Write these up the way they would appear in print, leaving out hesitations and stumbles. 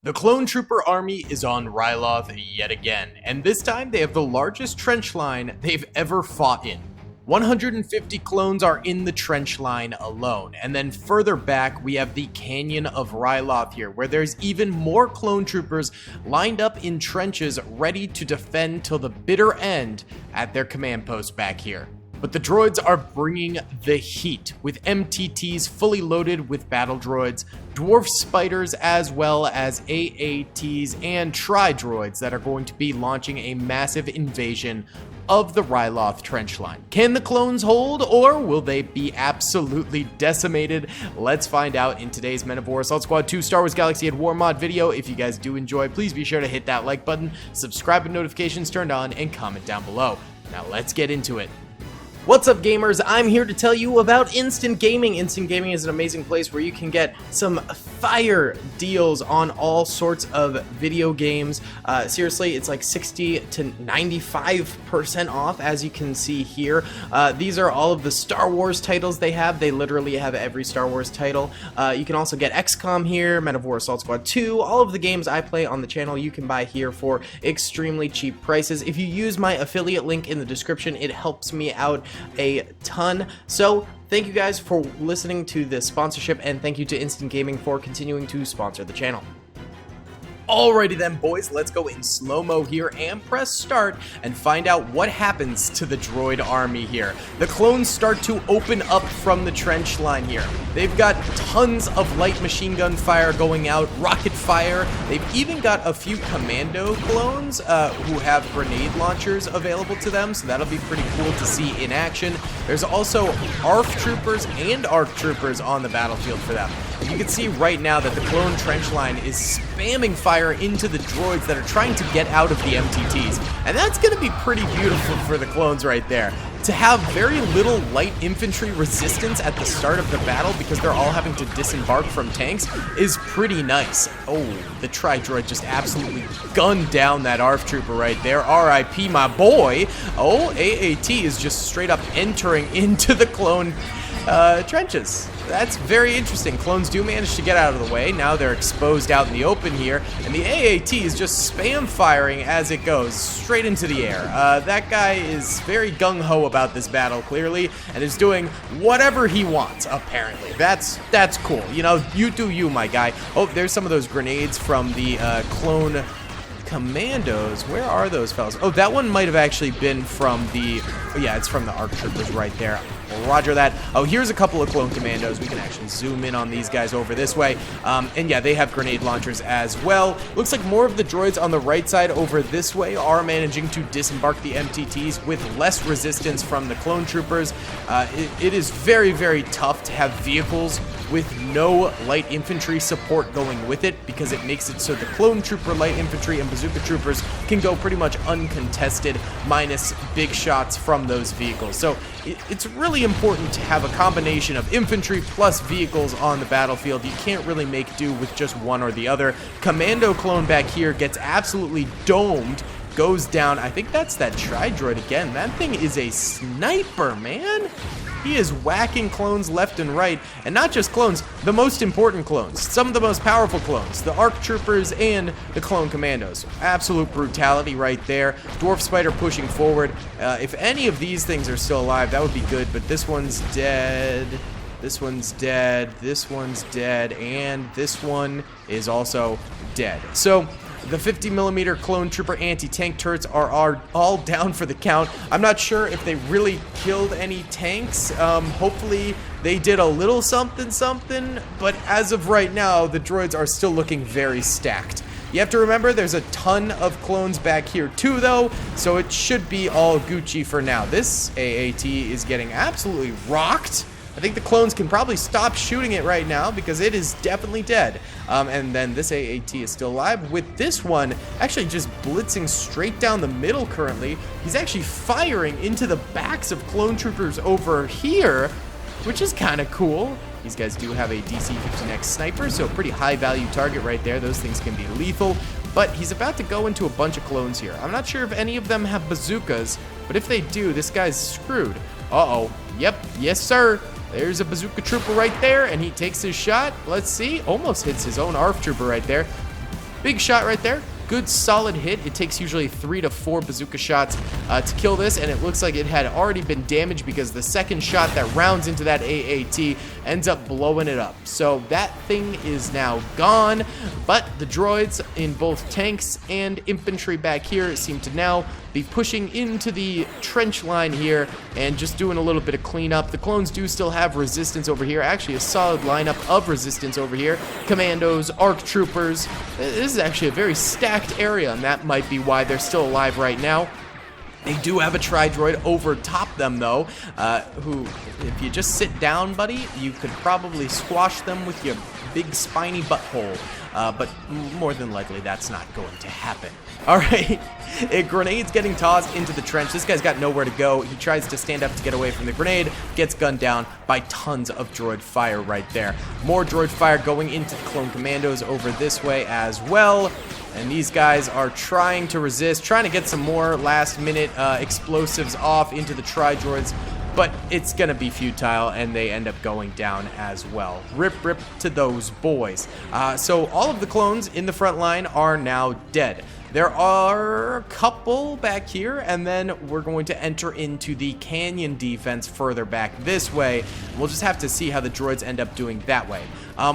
The Clone Trooper army is on Ryloth yet again, and this time they have the largest trench line they've ever fought in. 150 clones are in the trench line alone, and then further back we have the Canyon of Ryloth here, where there's even more clone troopers lined up in trenches ready to defend till the bitter end at their command post back here. But the droids are bringing the heat, with MTTs fully loaded with battle droids, dwarf spiders, as well as AATs and tri-droids that are going to be launching a massive invasion of the Ryloth trench line. Can the clones hold, or will they be absolutely decimated? Let's find out in today's Men of War Assault Squad 2 Star Wars Galaxy at War mod video. If you guys do enjoy, please be sure to hit that like button, subscribe with notifications turned on, and comment down below. Now let's get into it. What's up, gamers? I'm here to tell you about Instant Gaming. Instant Gaming is an amazing place where you can get some fire deals on all sorts of video games. Seriously, it's like 60 to 95% off, as you can see here. These are all of the Star Wars titles they have. They literally have every Star Wars title. You can also get XCOM here, Men of War Assault Squad 2. All of the games I play on the channel you can buy here for extremely cheap prices. If you use my affiliate link in the description, it helps me out a ton. So thank you guys for listening to this sponsorship, and thank you to Instant Gaming for continuing to sponsor the channel. Alrighty then, boys, let's go in slow-mo here and press start and find out what happens to the droid army here. The clones start to open up from the trench line here. They've got tons of light machine gun fire going out, rocket fire. They've even got a few commando clones who have grenade launchers available to them, so that'll be pretty cool to see in action. There's also ARF troopers and ARC troopers on the battlefield for them. You can see right now that the clone trench line is spamming fire into the droids that are trying to get out of the MTTs. And that's going to be pretty beautiful for the clones right there. To have very little light infantry resistance at the start of the battle because they're all having to disembark from tanks is pretty nice. Oh, the tri-droid just absolutely gunned down that ARF trooper right there. RIP, my boy. Oh, AAT is just straight up entering into the clone trenches. That's very interesting. Clones do manage to get out of the way. Now they're exposed out in the open here, and the AAT is just spam firing as it goes straight into the air. That guy is very gung-ho about this battle, clearly, and is doing whatever he wants, apparently. That's cool. You know, you do you, my guy. Oh, there's some of those grenades from the clone commandos. Where are those fellas? Oh, that one might have actually been from the... Oh, yeah, it's from the ARC troopers right there. Roger that. Oh, here's a couple of clone commandos. We can actually zoom in on these guys over this way. And yeah, they have grenade launchers as well. Looks like more of the droids on the right side over this way are managing to disembark the MTTs with less resistance from the clone troopers. It is very, very tough to have vehicles with no light infantry support going with it, because it makes it so the clone trooper light infantry and bazooka troopers can go pretty much uncontested minus big shots from those vehicles. So it's really important to have a combination of infantry plus vehicles on the battlefield. You can't really make do with just one or the other. Commando clone back here gets absolutely domed, goes down. I think that's that tri-droid again. That thing is a sniper, man. He is whacking clones left and right, and not just clones, the most important clones, some of the most powerful clones, the ARC troopers and the clone commandos. Absolute brutality right there. Dwarf spider pushing forward. If any of these things are still alive, that would be good, but this one's dead. This one's dead, this one's dead, and this one is also dead. So the 50mm clone trooper anti-tank turrets are all down for the count. I'm not sure if they really killed any tanks. Hopefully they did a little something, but as of right now, the droids are still looking very stacked. You have to remember there's a ton of clones back here too, though, so it should be all Gucci for now. This AAT is getting absolutely rocked. I think the clones can probably stop shooting it right now because it is definitely dead. And then this AAT is still alive, with this one actually just blitzing straight down the middle currently. He's actually firing into the backs of clone troopers over here, which is kind of cool. These guys do have a DC-15X sniper, so a pretty high value target right there. Those things can be lethal. But he's about to go into a bunch of clones here. I'm not sure if any of them have bazookas, but if they do, this guy's screwed. Uh-oh. Yep. Yes, sir. There's a bazooka trooper right there, and he takes his shot. Let's see. Almost hits his own ARF trooper right there. Big shot right there. Good solid hit. It takes usually 3 to 4 bazooka shots to kill this, and it looks like it had already been damaged because the second shot that rounds into that AAT ends up blowing it up. So that thing is now gone, but the droids in both tanks and infantry back here seem to now be pushing into the trench line here and just doing a little bit of cleanup. The clones do still have resistance over here, actually a solid lineup of resistance over here. Commandos, ARC troopers. This is actually a very stacked area, and that might be why they're still alive right now. They do have a tri-droid over top them, though, who, if you just sit down, buddy, you could probably squash them with your big spiny butthole. But more than likely, that's not going to happen. All right, a grenade's getting tossed into the trench. This guy's got nowhere to go. He tries to stand up to get away from the grenade, gets gunned down by tons of droid fire right there. More droid fire going into the clone commandos over this way as well. And these guys are trying to resist, trying to get some more last-minute explosives off into the tri-droids, but it's going to be futile, and they end up going down as well. Rip to those boys. So all of the clones in the front line are now dead. There are a couple back here, and then we're going to enter into the canyon defense further back this way. We'll just have to see how the droids end up doing that way.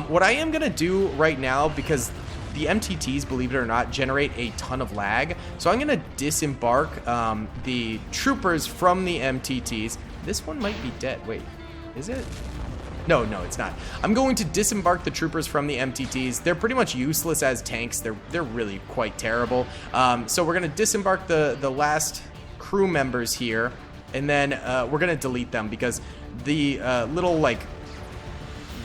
What I am going to do right now, because the MTTs, believe it or not, generate a ton of lag, so I'm going to disembark the troopers from the MTTs. This one might be dead. Wait, is it? No, it's not. I'm going to disembark the troopers from the MTTs. They're pretty much useless as tanks. They're really quite terrible. So we're going to disembark the last crew members here, and then we're going to delete them because the little, like,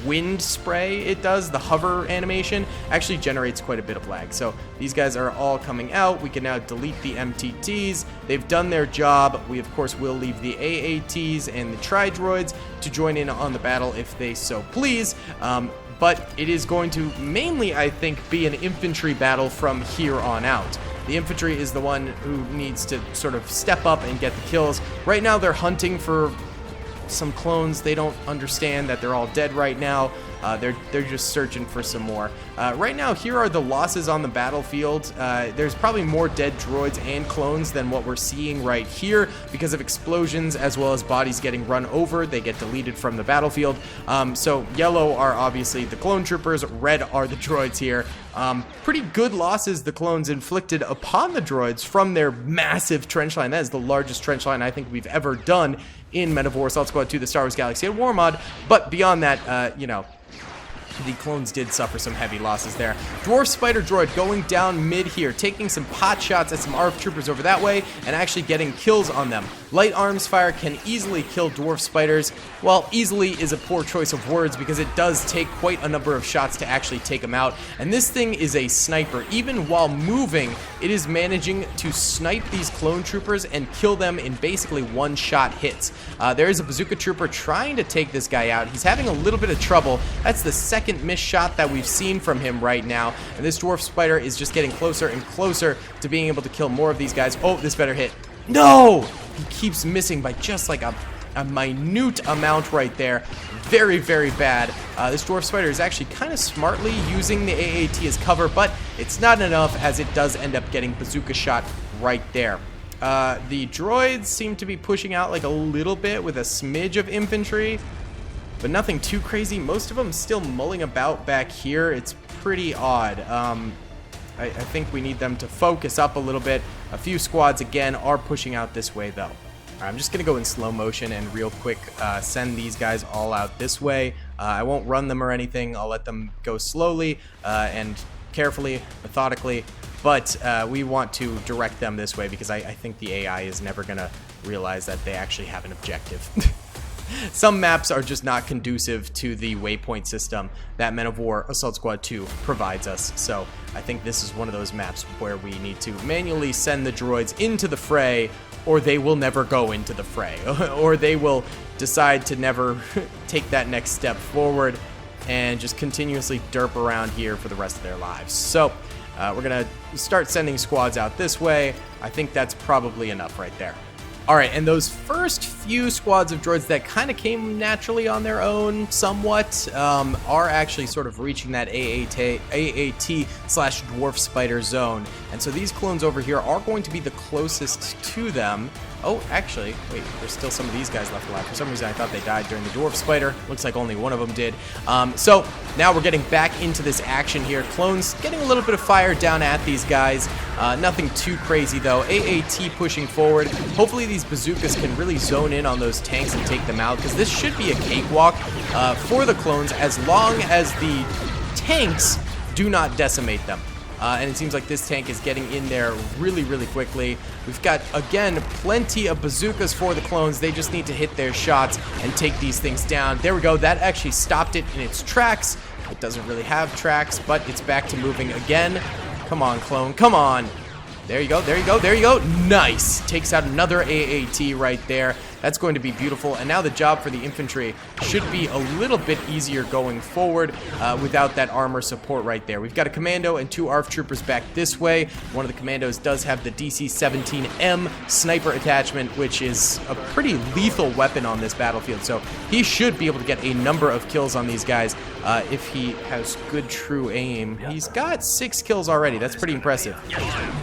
wind spray it does, the hover animation, actually generates quite a bit of lag. So these guys are all coming out. We can now delete the MTTs. They've done their job. We, of course, will leave the AATs and the tri-droids to join in on the battle if they so please. But it is going to mainly, I think, be an infantry battle from here on out. The infantry is the one who needs to sort of step up and get the kills. Right now, they're hunting for some clones. They don't understand that they're all dead right now. They're just searching for some more. Right now, here are the losses on the battlefield. There's probably more dead droids and clones than what we're seeing right here because of explosions as well as bodies getting run over. They get deleted from the battlefield. So yellow are obviously the clone troopers, red are the droids here. Pretty good losses the clones inflicted upon the droids from their massive trench line. That is the largest trench line I think we've ever done in Men of War Assault Squad 2, the Star Wars Galaxy at War mod. But beyond that, you know, the clones did suffer some heavy losses there. Dwarf Spider Droid going down mid here, taking some pot shots at some ARC troopers over that way, and actually getting kills on them. Light arms fire can easily kill Dwarf Spiders. Well, easily is a poor choice of words because it does take quite a number of shots to actually take them out. And this thing is a sniper. Even while moving, it is managing to snipe these clone troopers and kill them in basically one-shot hits. There is a bazooka trooper trying to take this guy out. He's having a little bit of trouble. That's the second missed shot that we've seen from him right now, and this Dwarf Spider is just getting closer and closer to being able to kill more of these guys. Oh, this better hit. No! He keeps missing by just like a minute amount right there. Very, very bad. This Dwarf Spider is actually kind of smartly using the AAT as cover, but it's not enough as it does end up getting bazooka shot right there. The droids seem to be pushing out like a little bit with a smidge of infantry, but nothing too crazy. Most of them still mulling about back here. It's pretty odd. I think we need them to focus up a little bit. A few squads, again, are pushing out this way, though. I'm just going to go in slow motion and real quick send these guys all out this way. I won't run them or anything. I'll let them go slowly and carefully, methodically. But we want to direct them this way because I think the AI is never going to realize that they actually have an objective. Some maps are just not conducive to the waypoint system that Men of War Assault Squad 2 provides us. So I think this is one of those maps where we need to manually send the droids into the fray, or they will never go into the fray, or they will decide to never take that next step forward and just continuously derp around here for the rest of their lives. So we're going to start sending squads out this way. I think that's probably enough right there. All right, and those first few squads of droids that kind of came naturally on their own somewhat are actually sort of reaching that AAT slash dwarf spider zone. And so these clones over here are going to be the closest to them. Oh, actually, wait, there's still some of these guys left alive. For some reason, I thought they died during the dwarf spider. Looks like only one of them did. So now we're getting back into this action here. Clones getting a little bit of fire down at these guys. Nothing too crazy, though. AAT pushing forward. Hopefully these bazookas can really zone in on those tanks and take them out, because this should be a cakewalk for the clones as long as the tanks do not decimate them. And it seems like this tank is getting in there really, really quickly. We've got, again, plenty of bazookas for the clones. They just need to hit their shots and take these things down. There we go. That actually stopped it in its tracks. It doesn't really have tracks, but it's back to moving again. Come on, clone. Come on. There you go. There you go. There you go. Nice. Takes out another AAT right there. That's going to be beautiful. And now the job for the infantry should be a little bit easier going forward without that armor support right there. We've got a commando and 2 ARF troopers back this way. One of the commandos does have the DC-17M sniper attachment, which is a pretty lethal weapon on this battlefield. So he should be able to get a number of kills on these guys if he has good true aim. He's got 6 kills already. That's pretty impressive.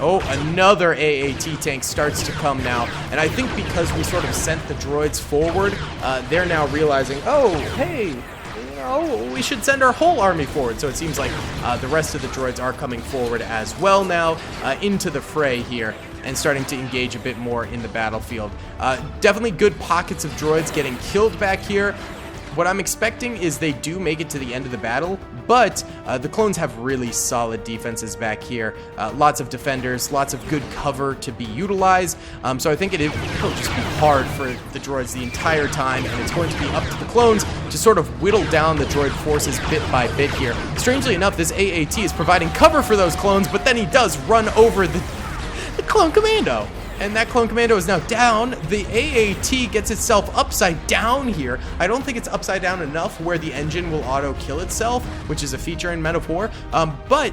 Oh, another AAT tank starts to come now. And I think because we sort of sent the droids forward, they're now realizing, oh, hey, you know, we should send our whole army forward. So it seems like the rest of the droids are coming forward as well now into the fray here and starting to engage a bit more in the battlefield. Definitely good pockets of droids getting killed back here. What I'm expecting is they do make it to the end of the battle, but the clones have really solid defenses back here. Lots of defenders, lots of good cover to be utilized. So I think it'll just be hard for the droids the entire time, and it's going to be up to the clones to sort of whittle down the droid forces bit by bit here. Strangely enough, this AAT is providing cover for those clones, but then he does run over the clone commando. And that clone commando is now down. The AAT gets itself upside down here. I don't think it's upside down enough where the engine will auto-kill itself, which is a feature in Men of War. But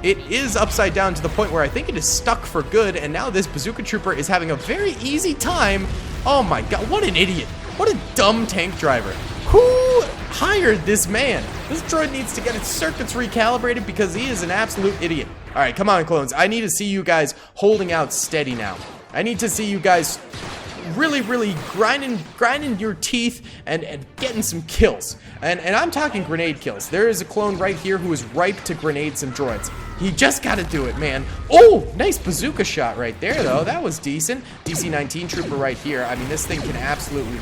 it is upside down to the point where I think it is stuck for good, and now this bazooka trooper is having a very easy time. Oh my god, what an idiot. What a dumb tank driver. Who hired this man? This droid needs to get its circuits recalibrated because he is an absolute idiot. All right, come on, clones. I need to see you guys holding out steady now. I need to see you guys really, really grinding your teeth and getting some kills. And I'm talking grenade kills. There is a clone right here who is ripe to grenade some droids. He just got to do it, man. Oh, nice bazooka shot right there, though. That was decent. DC-19 trooper right here. I mean, this thing can absolutely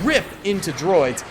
rip into droids,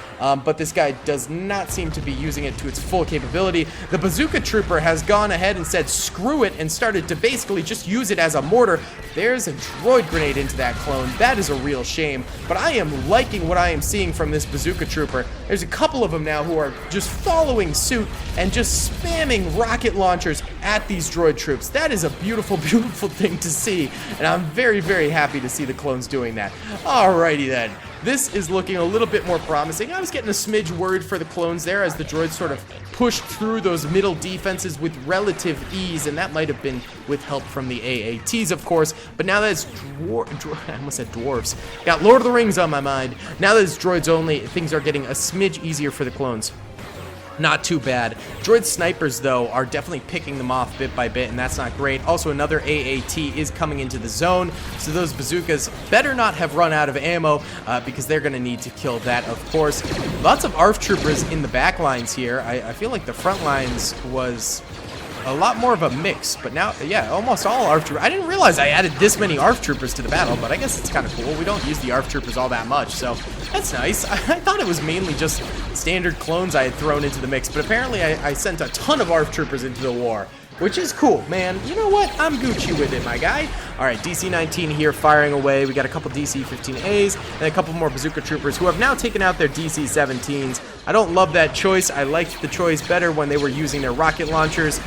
but this guy does not seem to be using it to its full capability. The bazooka trooper has gone ahead and said screw it and started to basically just use it as a mortar. There's a droid grenade into that clone. That is a real shame, but I am liking what I am seeing from this bazooka trooper. There's a couple of them now who are just following suit and just spamming rocket launchers at these droid troops. That is a beautiful, beautiful thing to see, and I'm very, very happy to see the clones doing that. Alrighty then. This is looking a little bit more promising. I was getting a smidge worried for the clones there as the droids sort of pushed through those middle defenses with relative ease, and that might have been with help from the AATs, of course. But now that it's I almost said dwarves. Got Lord of the Rings on my mind. Now that it's droids only, things are getting a smidge easier for the clones. Not too bad. Droid snipers, though, are definitely picking them off bit by bit, and that's not great. Also, another AAT is coming into the zone, so those bazookas better not have run out of ammo because they're going to need to kill that, of course. Lots of ARF troopers in the back lines here. I feel like the front lines was a lot more of a mix, but now, yeah, almost all ARF troopers. I didn't realize I added this many ARF troopers to the battle, but I guess it's kind of cool. We don't use the ARF troopers all that much, so that's nice. I thought it was mainly just standard clones I had thrown into the mix, but apparently I sent a ton of ARF troopers into the war, which is cool, man. You know what? I'm Gucci with it, my guy. All right, DC-19 here firing away. We got a couple DC-15As and a couple more bazooka troopers who have now taken out their DC-17s. I don't love that choice. I liked the choice better when they were using their rocket launchers.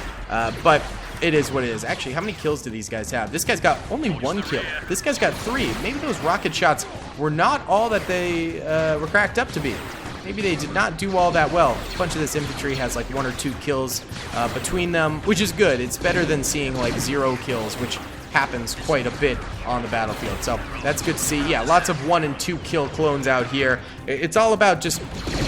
But it is what it is. Actually, how many kills do these guys have? This guy's got only 1 kill. This guy's got 3. Maybe those rocket shots were not all that they were cracked up to be. Maybe they did not do all that well. A bunch of this infantry has like 1 or 2 kills between them, which is good. It's better than seeing like 0 kills, which happens quite a bit on the battlefield. So that's good to see. Yeah, lots of 1 and 2 kill clones out here. It's all about just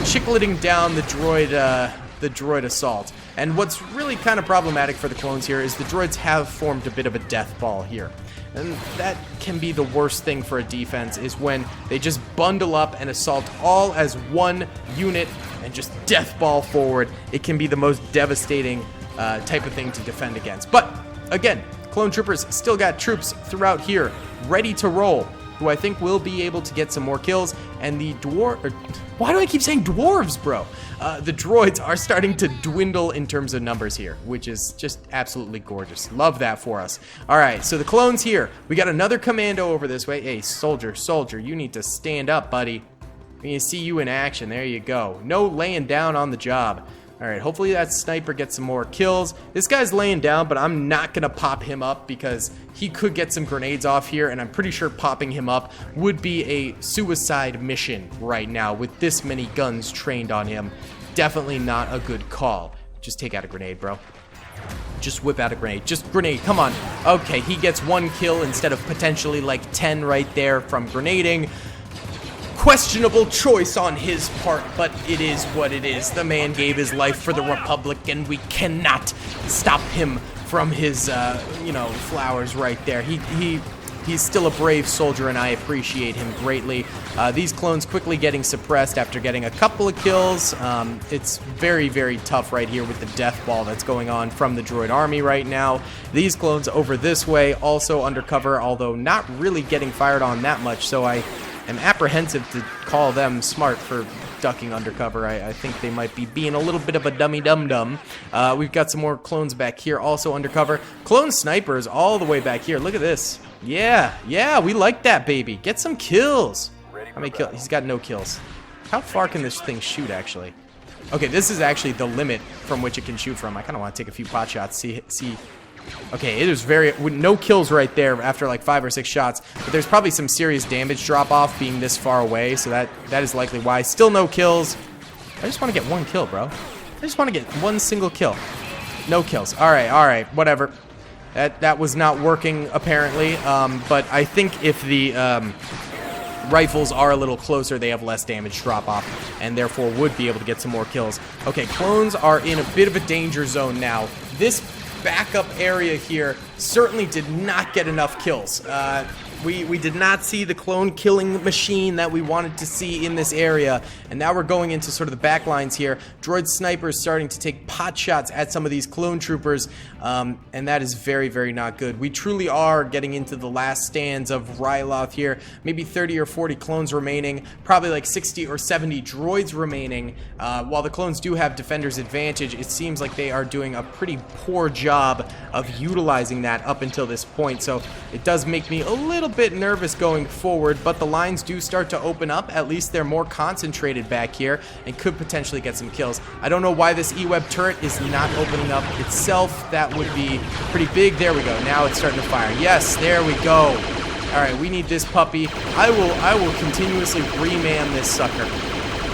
chickleting down the droid assault. And what's really kind of problematic for the clones here is the droids have formed a bit of a death ball here. And that can be the worst thing for a defense, is when they just bundle up and assault all as one unit and just death ball forward. It can be the most devastating type of thing to defend against. But again, clone troopers still got troops throughout here ready to roll, who I think will be able to get some more kills. And the why do I keep saying dwarves, bro? The droids are starting to dwindle in terms of numbers here, which is just absolutely gorgeous. Love that for us. All right, so the clones here. We got another commando over this way. Hey, soldier, you need to stand up, buddy. We need to see you in action. There you go. No laying down on the job. All right, hopefully that sniper gets some more kills. This guy's laying down, but I'm not going to pop him up because he could get some grenades off here, and I'm pretty sure popping him up would be a suicide mission right now with this many guns trained on him. Definitely not a good call. Just take out a grenade, bro. Just whip out a grenade. Just grenade. Come on. Okay, he gets 1 kill instead of potentially like 10 right there from grenading. Questionable choice on his part, but it is what it is. The man gave his life for the Republic, and we cannot stop him from his, flowers right there. He's still a brave soldier, and I appreciate him greatly. These clones quickly getting suppressed after getting a couple of kills. It's very, very tough right here with the death ball that's going on from the droid army right now. These clones over this way also undercover, although not really getting fired on that much, so I am apprehensive to call them smart for ducking undercover. I think they might be being a little bit of a dummy dum-dum. We've got some more clones back here also undercover. Clone snipers all the way back here. Look at this. Yeah, we like that, baby. Get some kills. How many kills? He's got no kills. How far can this thing shoot, actually? Okay, this is actually the limit from which it can shoot from. I kind of want to take a few pot shots, see. Okay, it is no kills right there after like 5 or 6 shots, but there's probably some serious damage drop off being this far away, so that is likely why. Still no kills. I just want to get 1 kill, bro. I just want to get 1 single kill. No kills. All right, whatever. That was not working apparently, but I think if the rifles are a little closer, they have less damage drop off, and therefore would be able to get some more kills. Okay, clones are in a bit of a danger zone now. This backup area here certainly did not get enough kills. We did not see the clone killing machine that we wanted to see in this area, and now we're going into sort of the back lines here. Droid snipers starting to take pot shots at some of these clone troopers, and that is very, very not good. We truly are getting into the last stands of Ryloth here. Maybe 30 or 40 clones remaining, probably like 60 or 70 droids remaining. While the clones do have defender's advantage, it seems like they are doing a pretty poor job of utilizing that up until this point, so it does make me a little bit nervous going forward, but the lines do start to open up. At least they're more concentrated back here and could potentially get some kills. I don't know why this E-Web turret is not opening up itself. That would be pretty big. There we go. Now it's starting to fire. Yes, there we go. All right, we need this puppy. I will continuously reman this sucker.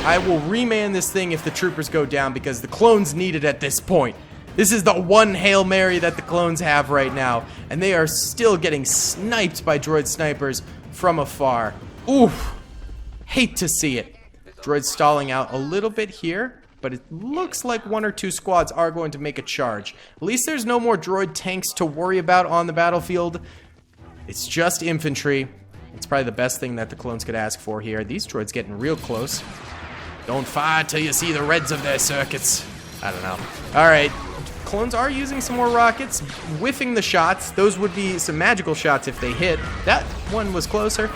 I will reman this thing if the troopers go down, because the clones need it at this point. This is the one Hail Mary that the clones have right now, and they are still getting sniped by droid snipers from afar. Oof. Hate to see it. Droids stalling out a little bit here, but it looks like 1 or 2 squads are going to make a charge. At least there's no more droid tanks to worry about on the battlefield. It's just infantry. It's probably the best thing that the clones could ask for here. These droids getting real close. Don't fire till you see the reds of their circuits. I don't know. All right. Clones are using some more rockets, whiffing the shots. Those would be some magical shots if they hit. That one was closer.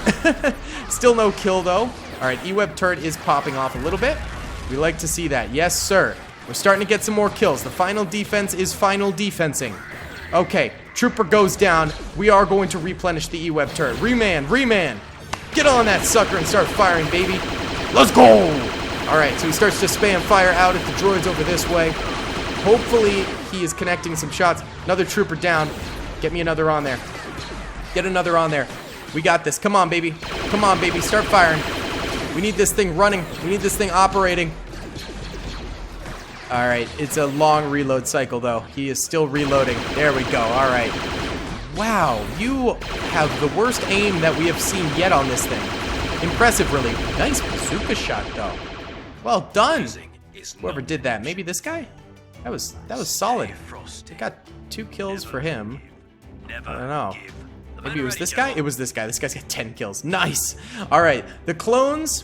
Still no kill, though. All right, E-Web turret is popping off a little bit. We like to see that. Yes, sir. We're starting to get some more kills. The final defense is final defensing. Okay, trooper goes down. We are going to replenish the E-Web turret. Reman. Get on that sucker and start firing, baby. Let's go. All right, so he starts to spam fire out at the droids over this way. Hopefully, he is connecting some shots. Another trooper down. Get me another on there. Get another on there. We got this. Come on, baby. Come on, baby. Start firing. We need this thing running. We need this thing operating. All right. It's a long reload cycle, though. He is still reloading. There we go. All right. Wow, you have the worst aim that we have seen yet on this thing. Impressive, really. Nice bazooka shot, though. Well done. Whoever did that. Maybe this guy? That was solid. We got 2 kills for him. I don't know. Maybe it was this guy? It was this guy. This guy's got 10 kills. Nice. All right. The clones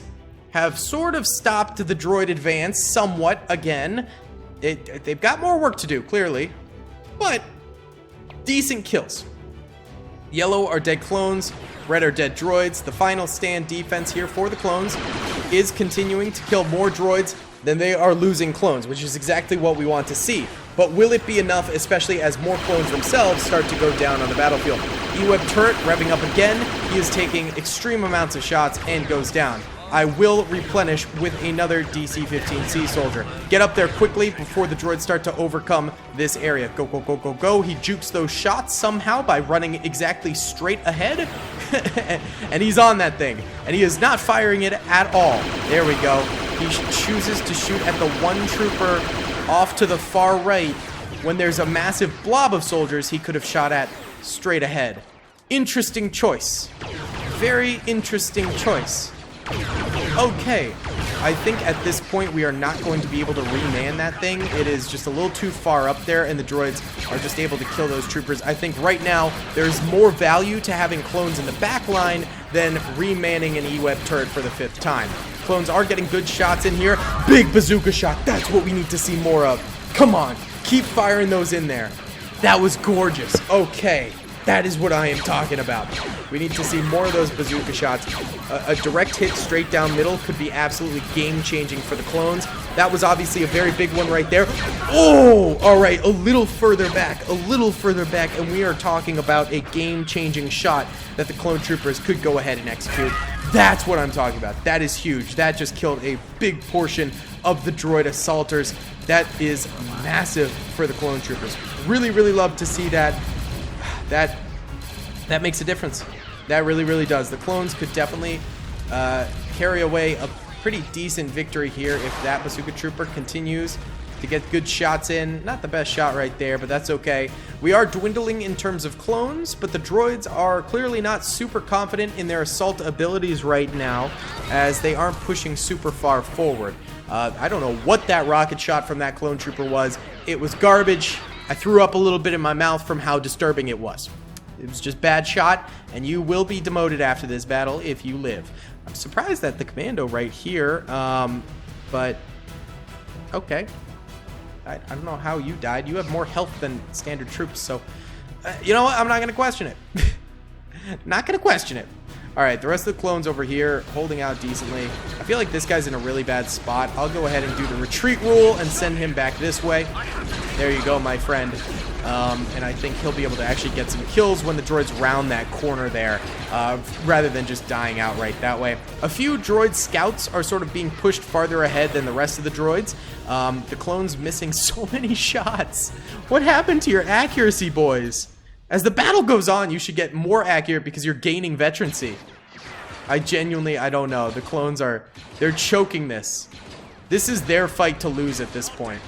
have sort of stopped the droid advance somewhat again. They've got more work to do, clearly. But decent kills. Yellow are dead clones. Red are dead droids. The final stand defense here for the clones is continuing to kill more droids than they are losing clones, which is exactly what we want to see. But will it be enough, especially as more clones themselves start to go down on the battlefield? E-Web turret revving up again. He is taking extreme amounts of shots and goes down. I will replenish with another DC-15C soldier. Get up there quickly before the droids start to overcome this area. Go, go, go, go, go. He jukes those shots somehow by running exactly straight ahead. And he's on that thing. And he is not firing it at all. There we go. He chooses to shoot at the one trooper off to the far right when there's a massive blob of soldiers he could have shot at straight ahead. Interesting choice. Very interesting choice. Okay, I think at this point we are not going to be able to reman that thing. It is just a little too far up there, and the droids are just able to kill those troopers. I think right now there's more value to having clones in the back line than remanning an E-Web turret for the 5th time. Clones are getting good shots in here. Big bazooka shot. That's what we need to see more of. Come on, keep firing those in there. That was gorgeous. Okay. That is what I am talking about. We need to see more of those bazooka shots. A direct hit straight down middle could be absolutely game-changing for the clones. That was obviously a very big one right there. Oh, all right, a little further back, and we are talking about a game-changing shot that the clone troopers could go ahead and execute. That's what I'm talking about. That is huge. That just killed a big portion of the droid assaulters. That is massive for the clone troopers. Really, really love to see that. That makes a difference. That really, really does. The clones could definitely carry away a pretty decent victory here if that bazooka trooper continues to get good shots in. Not the best shot right there, but that's okay. We are dwindling in terms of clones, but the droids are clearly not super confident in their assault abilities right now, as they aren't pushing super far forward. I don't know what that rocket shot from that clone trooper was. It was garbage. I threw up a little bit in my mouth from how disturbing it was. It was just bad shot, and you will be demoted after this battle if you live. I'm surprised at the commando right here, but okay. I don't know how you died. You have more health than standard troops, so you know what? I'm not going to question it. Not going to question it. All right, the rest of the clones over here holding out decently. I feel like this guy's in a really bad spot. I'll go ahead and do the retreat rule and send him back this way. There you go, my friend. And I think he'll be able to actually get some kills when the droids round that corner there, rather than just dying outright that way. A few droid scouts are sort of being pushed farther ahead than the rest of the droids. The clones missing so many shots. What happened to your accuracy, boys? As the battle goes on, you should get more accurate because you're gaining veterancy. I don't know. The clones they're choking this. This is their fight to lose at this point.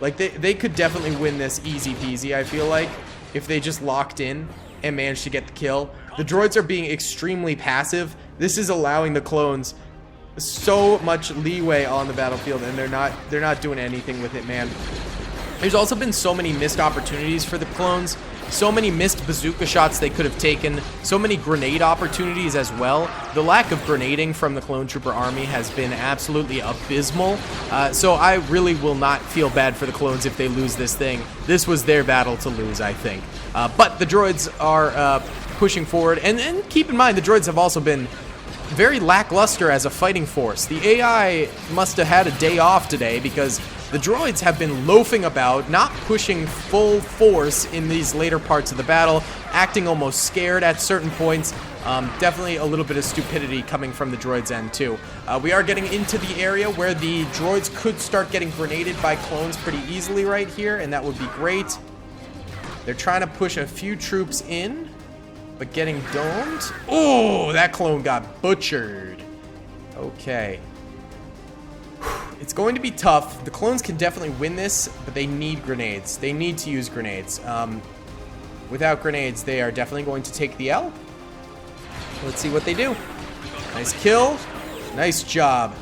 Like, they could definitely win this easy peasy, I feel like, if they just locked in and managed to get the kill. The droids are being extremely passive. This is allowing the clones so much leeway on the battlefield, and they're not doing anything with it, man. There's also been so many missed opportunities for the clones. So many missed bazooka shots they could have taken. So many grenade opportunities as well. The lack of grenading from the clone trooper army has been absolutely abysmal. So I really will not feel bad for the clones if they lose this thing. This was their battle to lose, I think. But the droids are pushing forward. And keep in mind, the droids have also been very lackluster as a fighting force. The AI must have had a day off today because the droids have been loafing about, not pushing full force in these later parts of the battle, acting almost scared at certain points. Definitely a little bit of stupidity coming from the droids' end, too. We are getting into the area where the droids could start getting grenaded by clones pretty easily right here, and that would be great. They're trying to push a few troops in, but getting domed. Oh, that clone got butchered. Okay. It's going to be tough. The clones can definitely win this, but they need grenades. They need to use grenades. without grenades, they are definitely going to take the L. Let's see what they do. Nice kill. Nice job.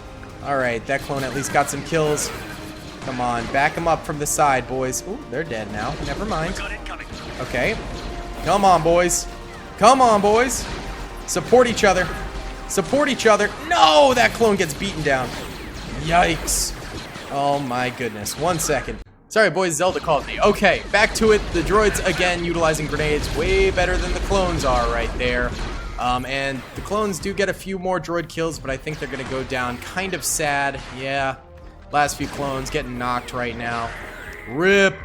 All right, that clone at least got some kills. Come on, back them up from the side, boys. Ooh, they're dead now. Never mind. Okay. Come on, boys. Come on, boys. Support each other. Support each other. No, that clone gets beaten down. Yikes. Oh my goodness. 1 second. Sorry, boys, Zelda called me. Okay, back to it. The droids, again, utilizing grenades. Way better than the clones are right there. And the clones do get a few more droid kills, but I think they're going to go down kind of sad. Yeah. Last few clones getting knocked right now. Rip.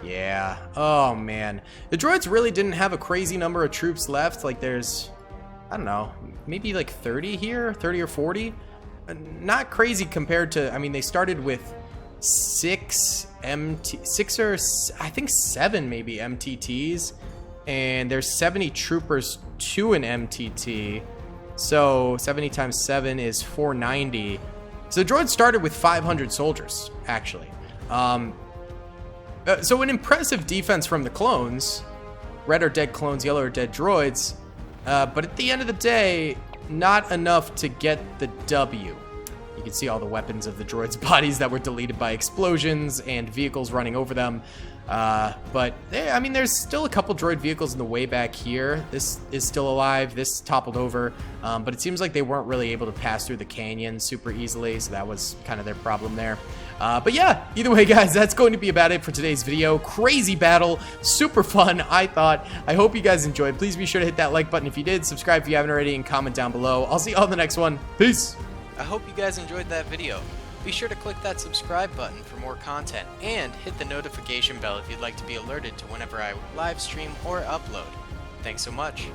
Yeah. Oh, man. The droids really didn't have a crazy number of troops left. Like, there's, I don't know, maybe like 30 here? 30 or 40? Not crazy compared to, I mean, they started with 6 or I think 7 maybe MTTs. And there's 70 troopers to an MTT. So 70 times 7 is 490. So the droid started with 500 soldiers, actually. So an impressive defense from the clones. Red are dead clones, yellow are dead droids. But at the end of the day, not enough to get the W. You can see all the weapons of the droids' bodies that were deleted by explosions and vehicles running over them. But I mean, there's still a couple droid vehicles in the way back here. This is still alive. This toppled over. But it seems like they weren't really able to pass through the canyon super easily, so that was kind of their problem there. But yeah, either way, guys, that's going to be about it for today's video. Crazy battle, super fun, I thought. I hope you guys enjoyed. Please be sure to hit that like button if you did, subscribe if you haven't already, and comment down below. I'll see you all in the next one. Peace! I hope you guys enjoyed that video. Be sure to click that subscribe button for more content, and hit the notification bell if you'd like to be alerted to whenever I live stream or upload. Thanks so much.